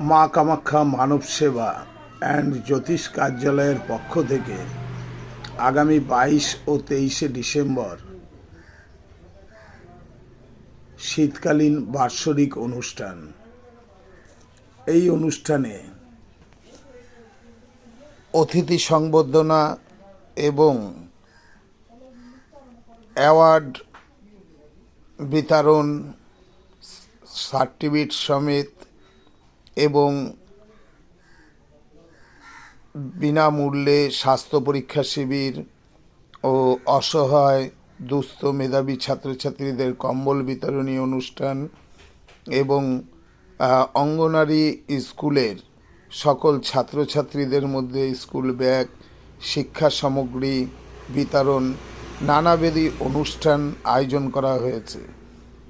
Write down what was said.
মা কামাখ্যা মানব সেবা অ্যান্ড জ্যোতিষ কার্যালয়ের পক্ষ থেকে আগামী 22 ও 23 ডিসেম্বর শীতকালীন বাৎসরিক অনুষ্ঠান। এই অনুষ্ঠানে অতিথি সংবর্ধনা এবং অ্যাওয়ার্ড বিতরণ, সার্টিফিকেট সমেত এবং বিনামূল্যে স্বাস্থ্য পরীক্ষা শিবির ও অসহায় দুস্থ মেধাবী ছাত্রছাত্রীদের কম্বল বিতরণী অনুষ্ঠান এবং অঙ্গনারী স্কুলের সকল ছাত্রছাত্রীদের মধ্যে স্কুল ব্যাগ, শিক্ষা সামগ্রী বিতরণ নানাবিধ অনুষ্ঠান আয়োজন করা হয়েছে।